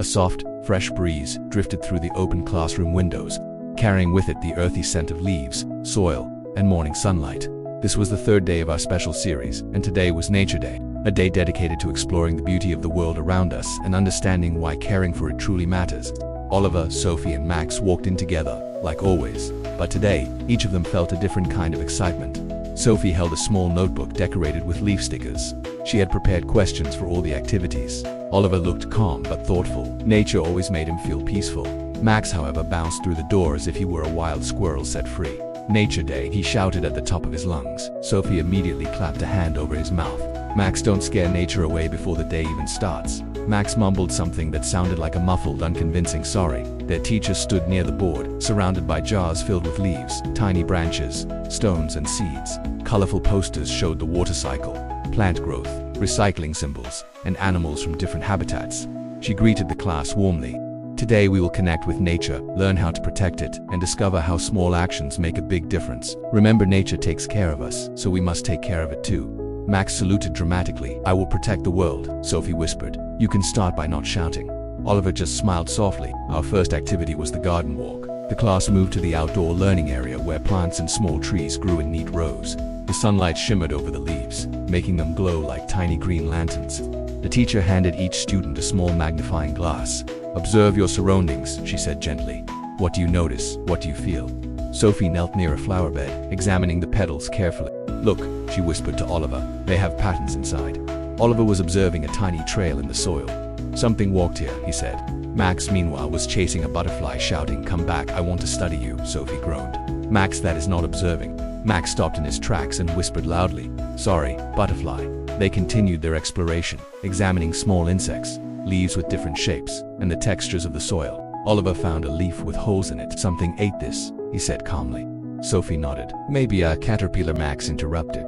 A soft, fresh breeze drifted through the open classroom windows, carrying with it the earthy scent of leaves, soil, and morning sunlight. This was the third day of our special series, and today was Nature Day, a day dedicated to exploring the beauty of the world around us and understanding why caring for it truly matters. Oliver, Sophie, and Max walked in together, like always, but today, each of them felt a different kind of excitement. Sophie held a small notebook decorated with leaf stickers. She had prepared questions for all the activities. Oliver looked calm but thoughtful. Nature always made him feel peaceful. Max, however, bounced through the door as if he were a wild squirrel set free. Nature Day, he shouted at the top of his lungs. Sophie immediately clapped a hand over his mouth. Max, don't scare nature away before the day even starts. Max mumbled something that sounded like a muffled, unconvincing sorry. Their teacher stood near the board, surrounded by jars filled with leaves, tiny branches, stones, and seeds. Colorful posters showed the water cycle, plant growth, recycling symbols, and animals from different habitats. She greeted the class warmly. Today we will connect with nature, learn how to protect it, and discover how small actions make a big difference. Remember, nature takes care of us, so we must take care of it too. Max saluted dramatically. I will protect the world, Sophie whispered. You can start by not shouting. Oliver just smiled softly. Our first activity was the garden walk. The class moved to the outdoor learning area where plants and small trees grew in neat rows. The sunlight shimmered over the leaves, making them glow like tiny green lanterns. The teacher handed each student a small magnifying glass. Observe your surroundings, she said gently. What do you notice? What do you feel? Sophie knelt near a flower bed, examining the petals carefully. Look, she whispered to Oliver. They have patterns inside. Oliver was observing a tiny trail in the soil. Something walked here, he said. Max, meanwhile, was chasing a butterfly, shouting, Come back, I want to study you, Sophie groaned. Max, that is not observing. Max stopped in his tracks and whispered loudly, Sorry, butterfly. They continued their exploration, examining small insects, leaves with different shapes, and the textures of the soil. Oliver found a leaf with holes in it. Something ate this, he said calmly. Sophie nodded. Maybe a caterpillar, Max interrupted.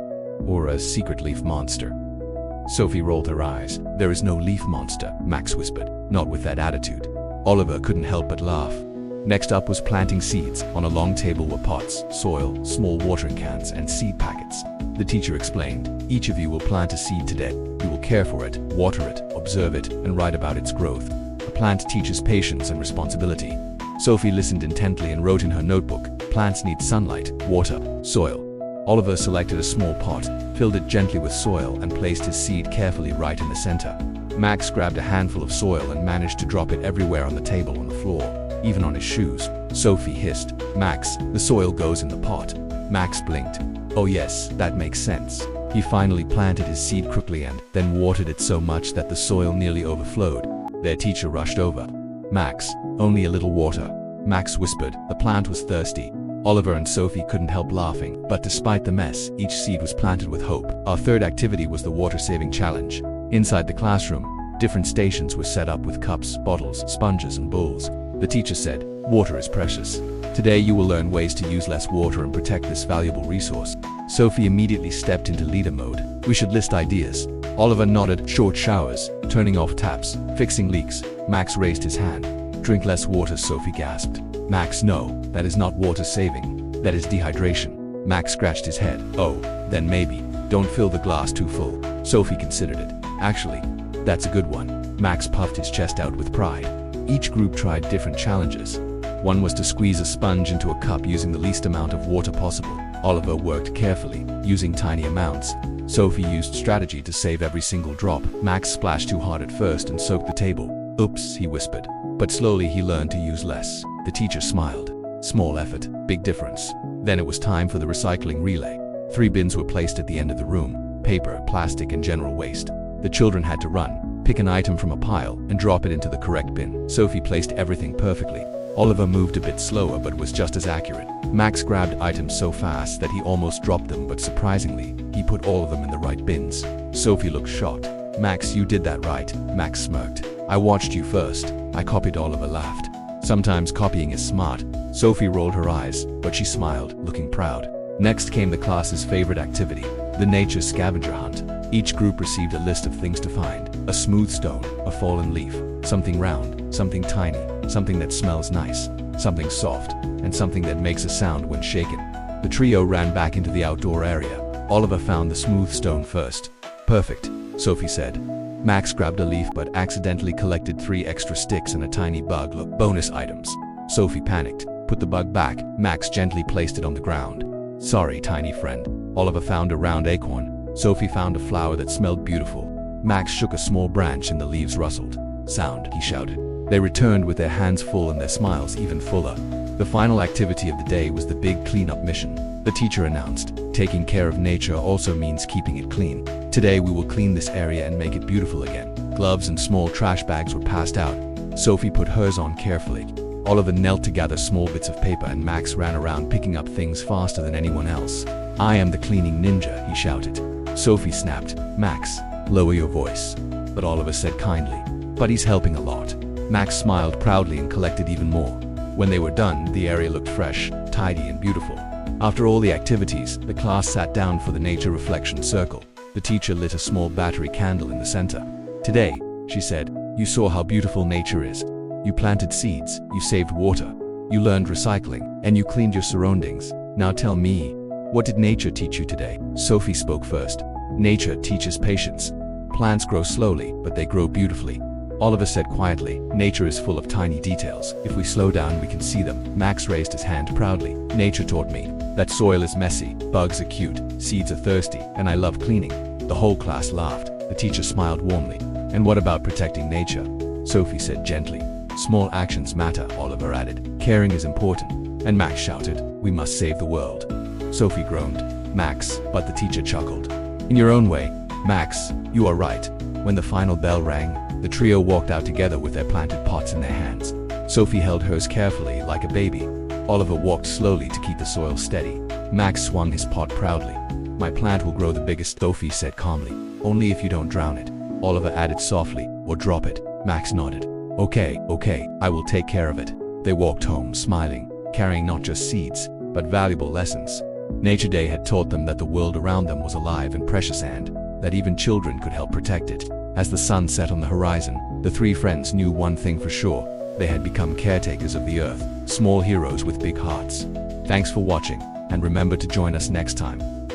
Or a secret leaf monster. Sophie rolled her eyes. There is no leaf monster, Max whispered. Not with that attitude. Oliver couldn't help but laugh. Next up was planting seeds. On a long table were pots, soil, small watering cans, and seed packets. The teacher explained, Each of you will plant a seed today. You will care for it, water it, observe it, and write about its growth. A plant teaches patience and responsibility. Sophie listened intently and wrote in her notebook, Plants need sunlight, water, soil. Oliver selected a small pot, filled it gently with soil, and placed his seed carefully right in the center. Max grabbed a handful of soil and managed to drop it everywhere on the table, on the floor, even on his shoes. Sophie hissed, Max, the soil goes in the pot. Max blinked. Oh yes, that makes sense. He finally planted his seed quickly and then watered it so much that the soil nearly overflowed. Their teacher rushed over. Max, only a little water. Max whispered. The plant was thirsty. Oliver and Sophie couldn't help laughing, but despite the mess, each seed was planted with hope. Our third activity was the water-saving challenge. Inside the classroom, different stations were set up with cups, bottles, sponges, and bowls. The teacher said, Water is precious. Today you will learn ways to use less water and protect this valuable resource. Sophie immediately stepped into leader mode. We should list ideas. Oliver nodded. Short showers, turning off taps, fixing leaks. Max raised his hand. Drink less water, Sophie gasped. Max, no, that is not water saving. That is dehydration. Max scratched his head. Oh, then maybe. Don't fill the glass too full. Sophie considered it. Actually, that's a good one. Max puffed his chest out with pride. Each group tried different challenges. One was to squeeze a sponge into a cup using the least amount of water possible. Oliver worked carefully, using tiny amounts. Sophie used strategy to save every single drop. Max splashed too hard at first and soaked the table. Oops, he whispered. But slowly he learned to use less. The teacher smiled. Small effort, big difference. Then it was time for the recycling relay. 3 bins were placed at the end of the room: paper, plastic, and general waste. The children had to run, pick an item from a pile, and drop it into the correct bin. Sophie placed everything perfectly. Oliver moved a bit slower but was just as accurate. Max grabbed items so fast that he almost dropped them, but surprisingly, he put all of them in the right bins. Sophie looked shocked. Max, you did that right. Max smirked. I watched you first. I copied. Oliver laughed. Sometimes copying is smart. Sophie rolled her eyes, but she smiled, looking proud. Next came the class's favorite activity, the nature scavenger hunt. Each group received a list of things to find: a smooth stone, a fallen leaf, something round, something tiny, something that smells nice, something soft, and something that makes a sound when shaken. The trio ran back into the outdoor area. Oliver found the smooth stone first. Perfect, Sophie said. Max grabbed a leaf but accidentally collected 3 extra sticks and a tiny bug. Look, bonus items. Sophie panicked. Put the bug back. Max gently placed it on the ground. Sorry, tiny friend. Oliver found a round acorn. Sophie found a flower that smelled beautiful. Max shook a small branch and the leaves rustled. Sound, he shouted. They returned with their hands full and their smiles even fuller. The final activity of the day was the big cleanup mission. The teacher announced, taking care of nature also means keeping it clean. Today we will clean this area and make it beautiful again. Gloves and small trash bags were passed out. Sophie put hers on carefully. Oliver knelt to gather small bits of paper and Max ran around picking up things faster than anyone else. I am the cleaning ninja, he shouted. Sophie snapped, Max, lower your voice. But Oliver said kindly, but he's helping a lot. Max smiled proudly and collected even more. When they were done, the area looked fresh, tidy and beautiful. After all the activities, the class sat down for the nature reflection circle. The teacher lit a small battery candle in the center. Today, she said, you saw how beautiful nature is. You planted seeds, you saved water, you learned recycling, and you cleaned your surroundings. Now tell me, what did nature teach you today? Sophie spoke first. Nature teaches patience. Plants grow slowly, but they grow beautifully. Oliver said quietly, nature is full of tiny details. If we slow down, we can see them. Max raised his hand proudly. Nature taught me that soil is messy, bugs are cute, seeds are thirsty, and I love cleaning. The whole class laughed. The teacher smiled warmly. And what about protecting nature? Sophie said gently. Small actions matter, Oliver added. Caring is important. And Max shouted, we must save the world. Sophie groaned. Max, but the teacher chuckled. In your own way, Max, you are right. When the final bell rang, the trio walked out together with their planted pots in their hands. Sophie held hers carefully, like a baby. Oliver walked slowly to keep the soil steady. Max swung his pot proudly. My plant will grow the biggest, Sophie said calmly. Only if you don't drown it. Oliver added softly, or drop it. Max nodded. Okay, I will take care of it. They walked home, smiling, carrying not just seeds, but valuable lessons. Nature Day had taught them that the world around them was alive and precious and that even children could help protect it. As the sun set on the horizon, the 3 friends knew one thing for sure. They had become caretakers of the earth, small heroes with big hearts. Thanks for watching, and remember to join us next time.